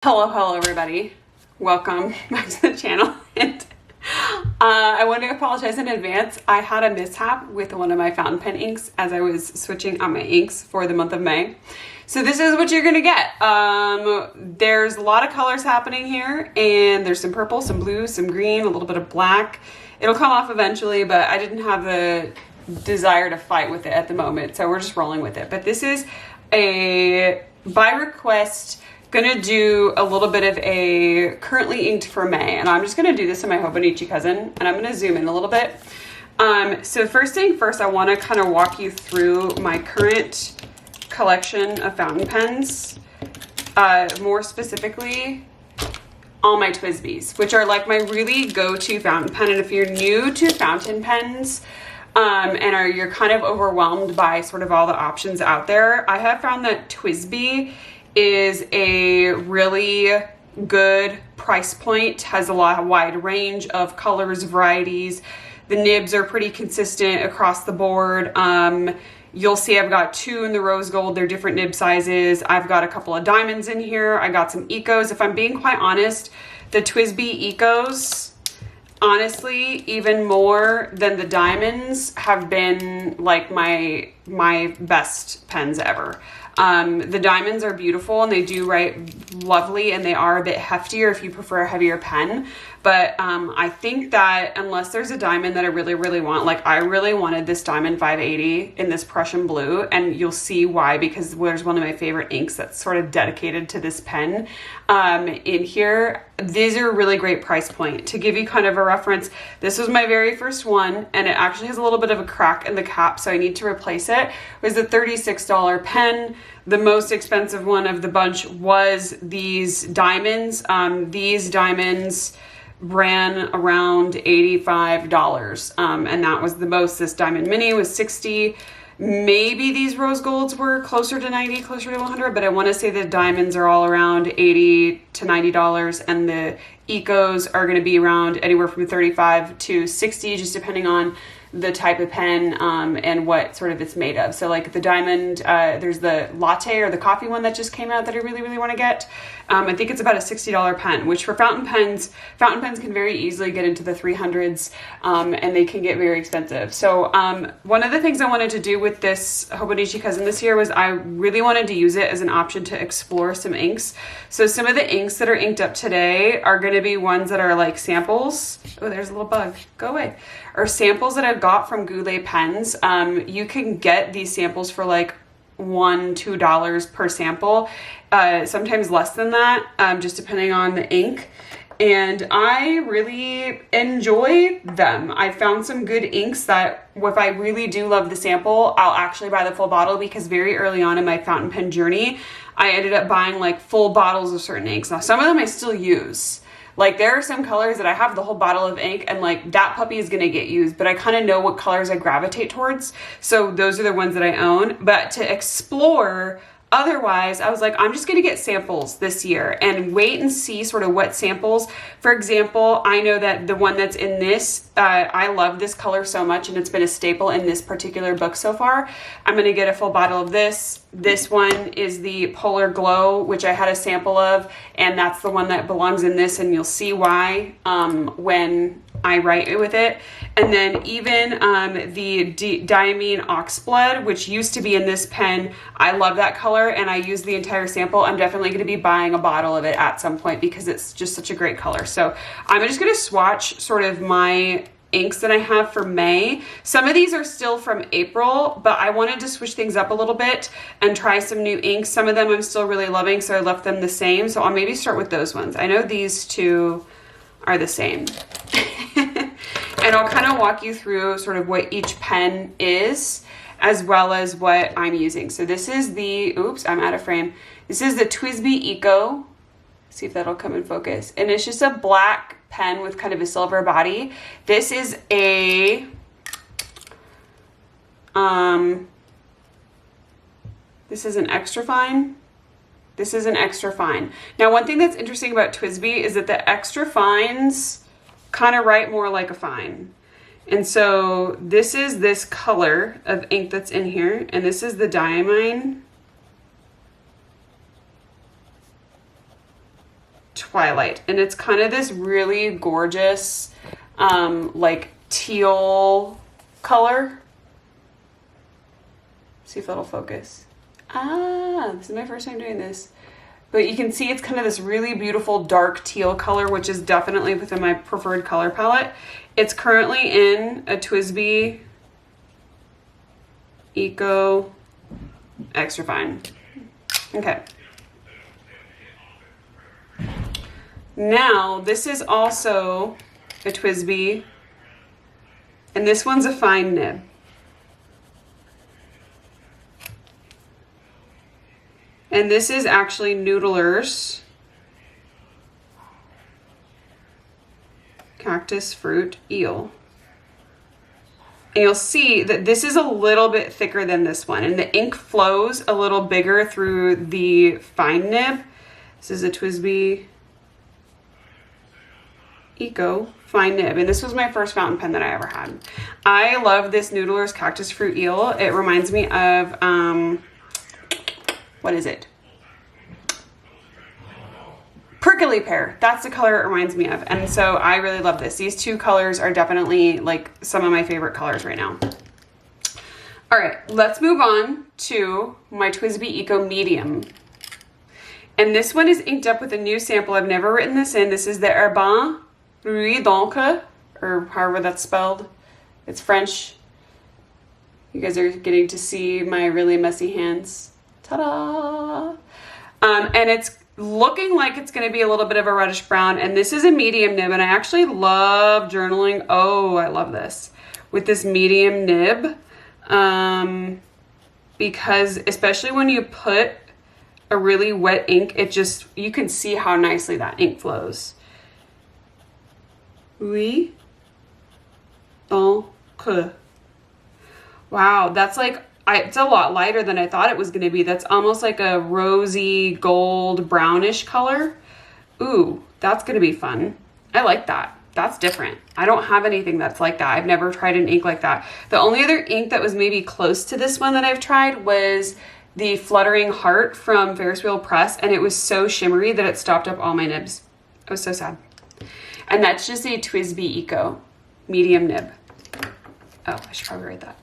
Hello everybody. Welcome back to the channel. And I want to apologize in advance. I had a mishap with one of my fountain pen inks as I was switching out my inks for the month of May. So this is what you're gonna get. There's a lot of colors happening here, and there's some purple, some blue, some green, a little bit of black. It'll come off eventually, but I didn't have the desire to fight with it at the moment, so we're just rolling with it. But this is a by request. Gonna do a little bit of a currently inked for May, and I'm just gonna do this in my Hobonichi cousin, and I'm gonna zoom in a little bit. So first thing first, I want to kind of walk you through my current collection of fountain pens, more specifically all my Twisbees, which are like my really go-to fountain pen. And if you're new to fountain pens and you're kind of overwhelmed by sort of all the options out there, I have found that Twisbee is a really good price point, has a wide range of colors, varieties. The nibs are pretty consistent across the board. You'll see I've got two in the rose gold. They're different nib sizes. I've got a couple of diamonds in here. I got some ecos. If I'm being quite honest, the Twisbee Ecos, honestly, even more than the diamonds, have been like my best pens ever. The diamonds are beautiful and they do write lovely, and they are a bit heftier if you prefer a heavier pen. But I think that unless there's a diamond that I really want, like I really wanted this diamond 580 in this Prussian blue, and you'll see why, because there's one of my favorite inks that's sort of dedicated to this pen in here. These are a really great price point. To give you kind of a reference, this was my very first one, and it actually has a little bit of a crack in the cap, so I need to replace it. It was a $36 pen. The most expensive one of the bunch was these diamonds. These diamonds ran around $85, and that was the most. This diamond mini was $60. Maybe these rose golds were closer to $90, closer to $100, but I want to say the diamonds are all around $80 to $90, and the ecos are going to be around anywhere from $35 to $60, just depending on the type of pen and what sort of it's made of. So like the diamond, there's the latte or the coffee one that just came out that I really want to get. I think it's about a $60 pen, which for fountain pens can very easily get into the 300s, and they can get very expensive. So one of the things I wanted to do with this Hobonichi cousin this year was I really wanted to use it as an option to explore some inks. So some of the inks that are inked up today are going to be ones that are like samples. Oh, there's a little bug. Go away. Or samples that I've got from Goulet pens. You can get these samples for like $1, $2 per sample, sometimes less than that, just depending on the ink. And I really enjoy them. I found some good inks that if I really do love the sample, I'll actually buy the full bottle, because very early on in my fountain pen journey, I ended up buying like full bottles of certain inks. Now, some of them I still use. Like there are some colors that I have the whole bottle of ink, and like that puppy is going to get used, but I kind of know what colors I gravitate towards. So those are the ones that I own. But to explore otherwise, I was like, I'm just going to get samples this year and wait and see sort of what samples. For example, I know that the one that's in this, I love this color so much, and it's been a staple in this particular book so far. I'm going to get a full bottle of this. This one is the Polar Glow, which I had a sample of, and that's the one that belongs in this, and you'll see why when I write with it. And then even the Diamine Oxblood, which used to be in this pen, I love that color, and I use the entire sample. I'm definitely going to be buying a bottle of it at some point because it's just such a great color. So I'm just going to swatch sort of my inks that I have for May. Some of these are still from April, but I wanted to switch things up a little bit and try some new inks. Some of them I'm still really loving, so I left them the same. So I'll maybe start with those ones. I know these two are the same. And I'll kind of walk you through sort of what each pen is, as well as what I'm using. So this is the, oops, I'm out of frame. This is the Twsbi Eco. See if that'll come in focus. And it's just a black pen with kind of a silver body. This is a, this is an extra fine. This is an extra fine. Now, one thing that's interesting about Twisbee is that the extra fines kind of write more like a fine. And so this is this color of ink that's in here, and this is the Diamine. Twilight, and it's kind of this really gorgeous, like teal color. See if that'll focus. Ah, this is my first time doing this. But you can see it's kind of this really beautiful dark teal color, which is definitely within my preferred color palette. It's currently in a Twisbee Eco Extra Fine. Okay. Now, this is also a Twisbee, and this one's a fine nib. And this is actually Noodler's Cactus Fruit Eel. And you'll see that this is a little bit thicker than this one, and the ink flows a little bigger through the fine nib. This is a Twisbee Eco fine nib, and this was my first fountain pen that I ever had. I love this Noodler's Cactus Fruit Eel. It reminds me of what is it? Prickly pear. That's the color it reminds me of. And so I really love this. These two colors are definitely like some of my favorite colors right now. All right, let's move on to my Twisbee Eco Medium. And this one is inked up with a new sample. I've never written this in. This is the Herbin Rouille d'Encre, or however that's spelled. It's French. You guys are getting to see my really messy hands. Ta-da! And it's looking like it's going to be a little bit of a reddish brown, and this is a medium nib, and I actually love journaling. Oh, I love this with this medium nib, because especially when you put a really wet ink, it just, you can see how nicely that ink flows. Oui, donc, wow, that's like, it's a lot lighter than I thought it was going to be. That's almost like a rosy gold brownish color. Ooh, that's going to be fun. I like that. That's different. I don't have anything that's like that. I've never tried an ink like that. The only other ink that was maybe close to this one that I've tried was the Fluttering Heart from Ferris Wheel Press, and it was so shimmery that it stopped up all my nibs. I was so sad. And that's just a Twisbee Eco medium nib. Oh, I should probably write that.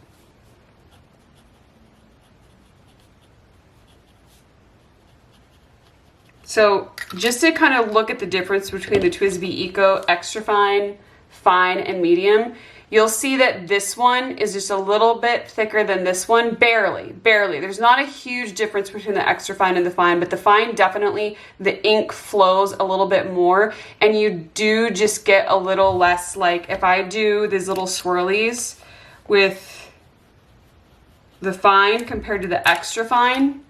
So just to kind of look at the difference between the Twisbee Eco Extra Fine, Fine, and Medium, you'll see that this one is just a little bit thicker than this one, barely. There's not a huge difference between the Extra Fine and the Fine, but the Fine definitely, the ink flows a little bit more, and you do just get a little less, like if I do these little swirlies with the Fine compared to the Extra Fine,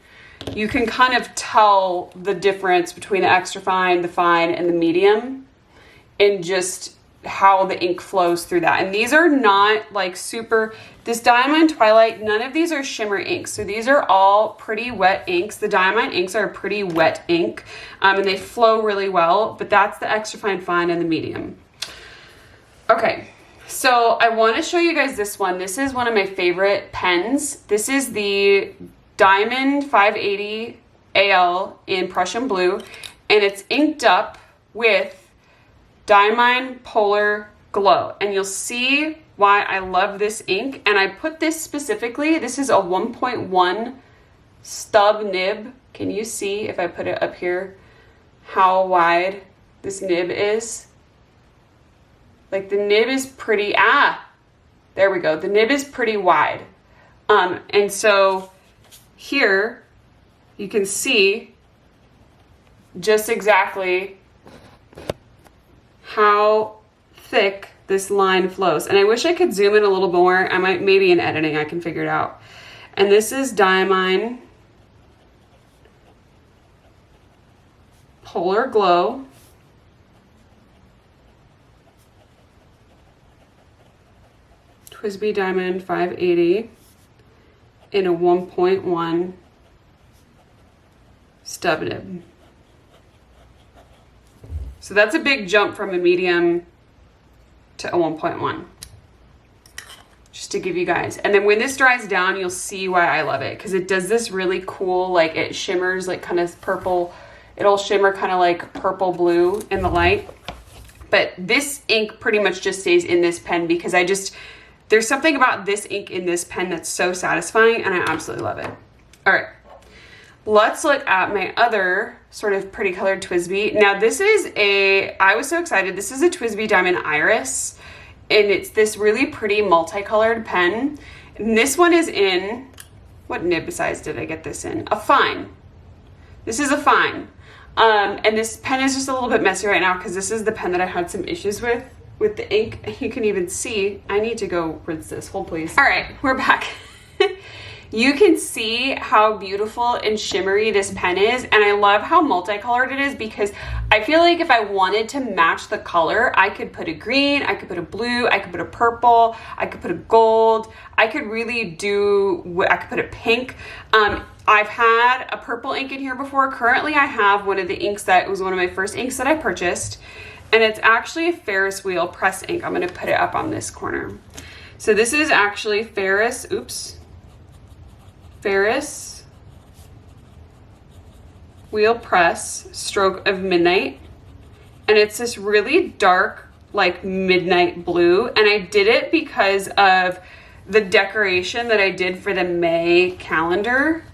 you can kind of tell the difference between the Extra Fine, the Fine, and the Medium in just how the ink flows through that. And these are not like super, this Diamond Twilight, none of these are shimmer inks. So these are all pretty wet inks. The Diamond inks are a pretty wet ink, and they flow really well, but that's the Extra Fine, Fine, and the Medium. Okay, so I want to show you guys this one. This is one of my favorite pens. This is the Diamond 580 AL in Prussian Blue, and it's inked up with Diamine Polar Glow, and you'll see why I love this ink. And I put this specifically, this is a 1.1 stub nib. Can you see, if I put it up here, how wide this nib is? Like the nib is pretty, there we go. The nib is pretty wide. And so here you can see just exactly how thick this line flows. And I wish I could zoom in a little more. I might, maybe in editing I can figure it out. And this is Diamine Polar Glow. Twisbee Diamond 580 in a 1.1 stub nib. So that's a big jump from a medium to a 1.1. Just to give you guys. And then when this dries down, you'll see why I love it, because it does this really cool, like it shimmers like kind of purple It'll shimmer kind of like purple blue in the light. But this ink pretty much just stays in this pen because there's something about this ink in this pen that's so satisfying, and I absolutely love it. All right, let's look at my other sort of pretty colored Twisbee. Now I was so excited. This is a Twisbee Diamond Iris, and it's this really pretty multicolored pen. And this one is in, what nib size did I get this in? A fine. This is a fine. And this pen is just a little bit messy right now because this is the pen that I had some issues with the ink. You can even see, I need to go rinse this. Hold please. All right, we're back. You can see how beautiful and shimmery this pen is, and I love how multicolored it is because I feel like if I wanted to match the color, I could put a green, I could put a blue, I could put a purple, I could put a gold, I could put a pink. I've had a purple ink in here before. Currently I have one of the inks that was one of my first inks that I purchased, and it's actually a Ferris wheel press ink. I'm gonna put it up on this corner. So this is actually Ferris wheel press stroke of midnight, and it's this really dark like midnight blue, and I did it because of the decoration that I did for the May calendar,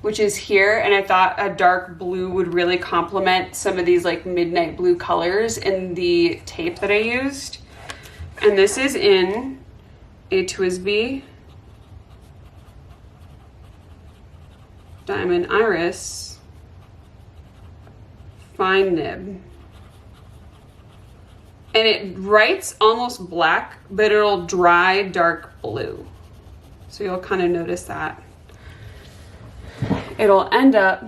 which is here, and I thought a dark blue would really complement some of these like midnight blue colors in the tape that I used. And this is in a Twisbee Diamond Iris fine nib, and it writes almost black, but it'll dry dark blue, so you'll kind of notice that. It'll end up,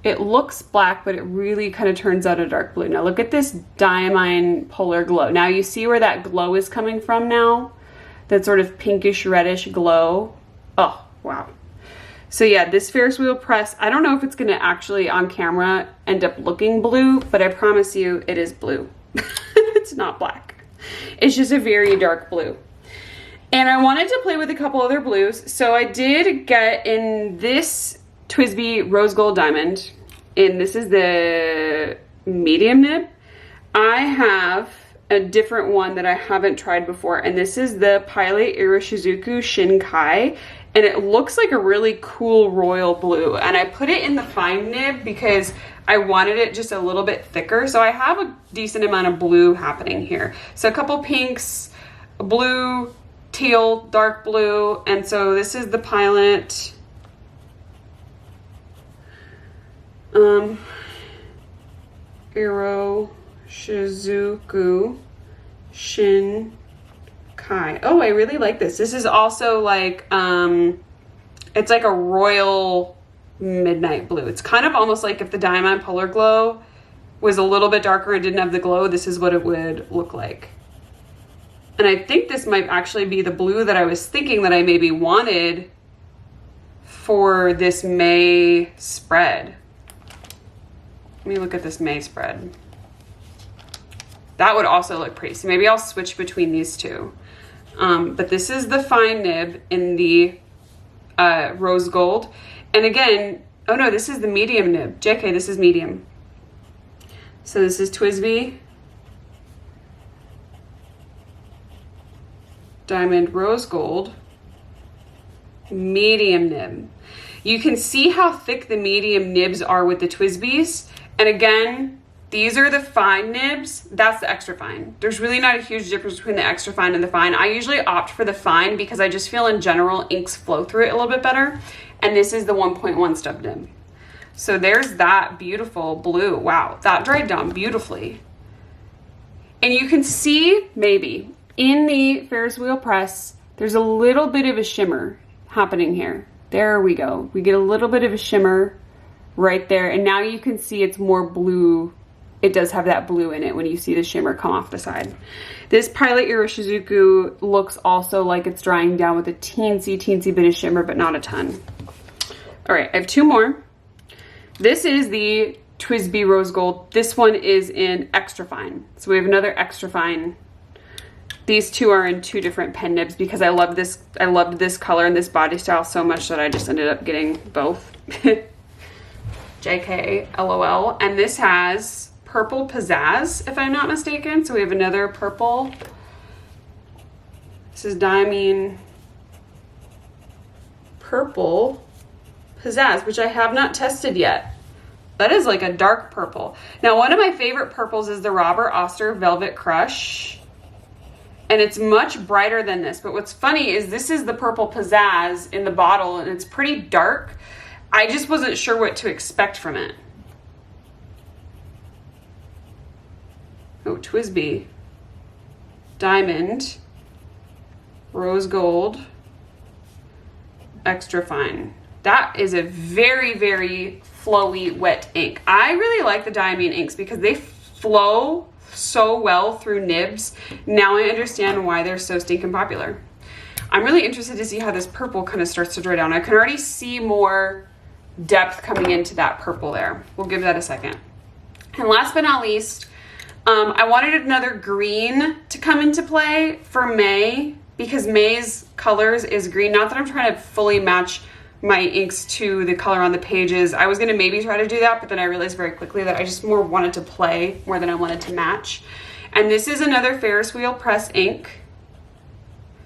it looks black, but it really kind of turns out a dark blue. Now look at this diamine polar glow. Now you see where that glow is coming from now? That sort of pinkish reddish glow. Oh, wow. So yeah, this Ferris wheel press, I don't know if it's gonna actually on camera end up looking blue, but I promise you it is blue. It's not black. It's just a very dark blue. And I wanted to play with a couple other blues. So I did get in this Twisbee Rose Gold Diamond, and this is the medium nib. I have a different one that I haven't tried before, and this is the Pilot Iroshizuku Shinkai, and it looks like a really cool royal blue, and I put it in the fine nib because I wanted it just a little bit thicker, so I have a decent amount of blue happening here. So a couple pinks, blue, teal, dark blue, and so this is the Pilot Iroshizuku Shinkai. Oh, I really like this. This is also like, it's like a royal midnight blue. It's kind of almost like if the Diamond Polar Glow was a little bit darker and didn't have the glow, this is what it would look like. And I think this might actually be the blue that I was thinking that I maybe wanted for this May spread. Let me look at this May spread. That would also look pretty. So maybe I'll switch between these two. But this is the fine nib in the rose gold. And again, oh no, this is the medium nib. JK, this is medium. So this is Twisbee Diamond Rose Gold medium nib. You can see how thick the medium nibs are with the Twisbees. And again, these are the fine nibs. That's the extra fine. There's really not a huge difference between the extra fine and the fine. I usually opt for the fine because I just feel in general inks flow through it a little bit better. And this is the 1.1 stub nib. So there's that beautiful blue. Wow, that dried down beautifully. And you can see maybe in the Ferris wheel press, there's a little bit of a shimmer happening here. There we go. We get a little bit of a shimmer right there. And now you can see it's more blue. It does have that blue in it when you see the shimmer come off the side. This Pilot Iroshizuku looks also like it's drying down with a teensy bit of shimmer, but not a ton. All right, I have two more. This is the Twisbee Rose Gold. This one is in extra fine. So we have another extra fine. These two are in two different pen nibs because I loved this color and this body style so much that I just ended up getting both. JK, LOL. And this has purple pizzazz, if I'm not mistaken. So we have another purple. This is Diamine Purple Pizzazz, which I have not tested yet. That is like a dark purple. Now, one of my favorite purples is the Robert Oster Velvet Crush. And it's much brighter than this. But what's funny is this is the purple pizzazz in the bottle, and it's pretty dark. I just wasn't sure what to expect from it. Oh, Twisbee. Diamond. Rose Gold. Extra Fine. That is a very, very flowy wet ink. I really like the Diamine inks because they flow so well through nibs. Now I understand why they're so stinking popular. I'm really interested to see how this purple kind of starts to dry down. I can already see more depth coming into that purple there. We'll give that a second. And last but not least, I wanted another green to come into play for May, because May's colors is green. Not that I'm trying to fully match my inks to the color on the pages. I was gonna maybe try to do that, but then I realized very quickly that I just more wanted to play more than I wanted to match. And this is another Ferris Wheel Press ink.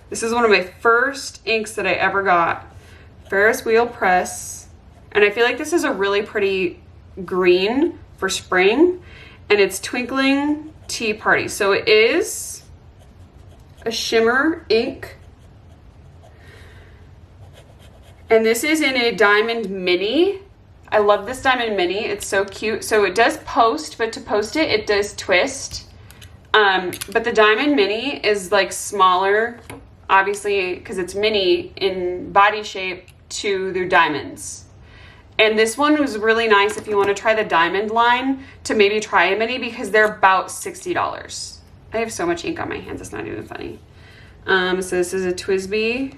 This is one of my first inks that I ever got. Ferris Wheel Press. And I feel like this is a really pretty green for spring. And it's Twinkling Tea Party. So it is a shimmer ink. And this is in a Diamond Mini. I love this Diamond Mini. It's so cute. So it does post, but to post it, it does twist. But the Diamond Mini is like smaller, obviously, because it's mini in body shape to the diamonds. And this one was really nice if you want to try the diamond line to maybe try a mini, because they're about $60. I have so much ink on my hands, it's not even funny. So this is a Twisbee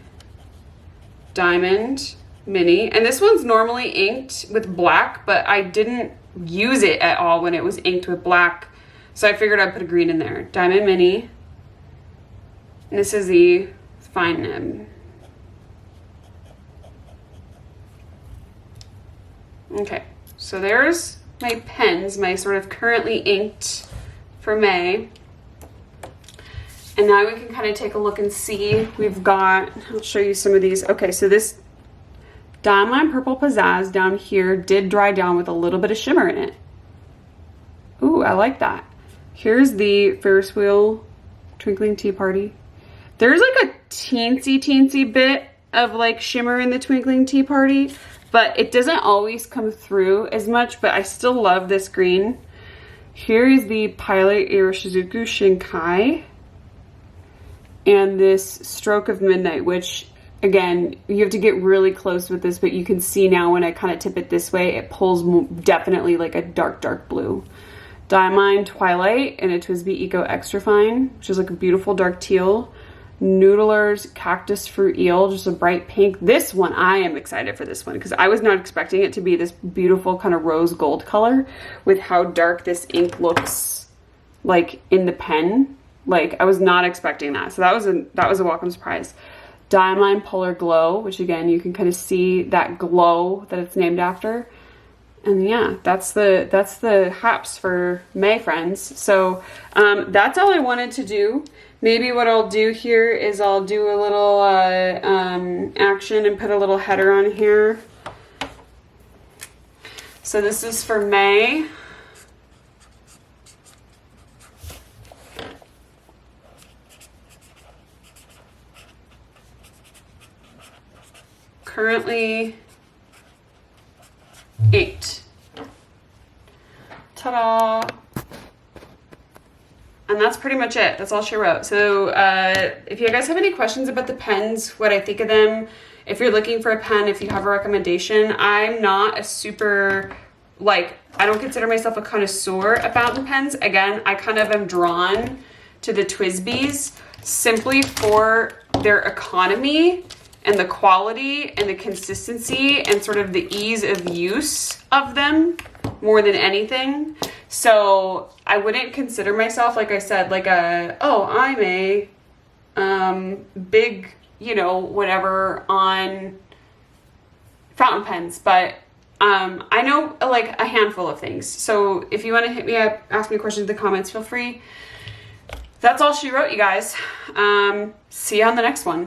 Diamond Mini, and this one's normally inked with black, but I didn't use it at all when it was inked with black, so I figured I'd put a green in there. Diamond Mini, and this is the fine nib. Okay, so there's my pens, my sort of currently inked for May. And now we can kind of take a look and see. We've got, I'll show you some of these. Okay, so this Diamond Purple Pizzazz down here did dry down with a little bit of shimmer in it. Ooh, I like that. Here's the Ferris Wheel Twinkling Tea Party. There's like a teensy bit of like shimmer in the Twinkling Tea Party, but it doesn't always come through as much, but I still love this green. Here is the Pilot Iroshizuku Shinkai. And this Stroke of Midnight, which again, you have to get really close with this, but you can see now when I kind of tip it this way, it pulls definitely like a dark blue. Diamine Twilight and a Twsbi Eco Extra Fine, which is like a beautiful dark teal. Noodler's Cactus Fruit Eel, just a bright pink. This one, I am excited for this one because I was not expecting it to be this beautiful kind of rose gold color with how dark this ink looks like in the pen. Like, I was not expecting that. So that was a welcome surprise. Diamine Polar Glow, which again, you can kind of see that glow that it's named after. And yeah, that's the haps for May, friends. So that's all I wanted to do. Maybe what I'll do here is I'll do a little action and put a little header on here. So this is for May. Currently 8. Ta-da! And that's pretty much it. That's all she wrote. So if you guys have any questions about the pens, what I think of them, if you're looking for a pen, if you have a recommendation, I'm not a super, like, I don't consider myself a connoisseur at fountain pens. Again, I kind of am drawn to the Twisbees simply for their economy and the quality and the consistency and sort of the ease of use of them more than anything. So I wouldn't consider myself, like I said, like I'm a big, you know, whatever on fountain pens, but I know like a handful of things. So if you want to hit me up, ask me questions in the comments, feel free. That's all she wrote, you guys. See you on the next one.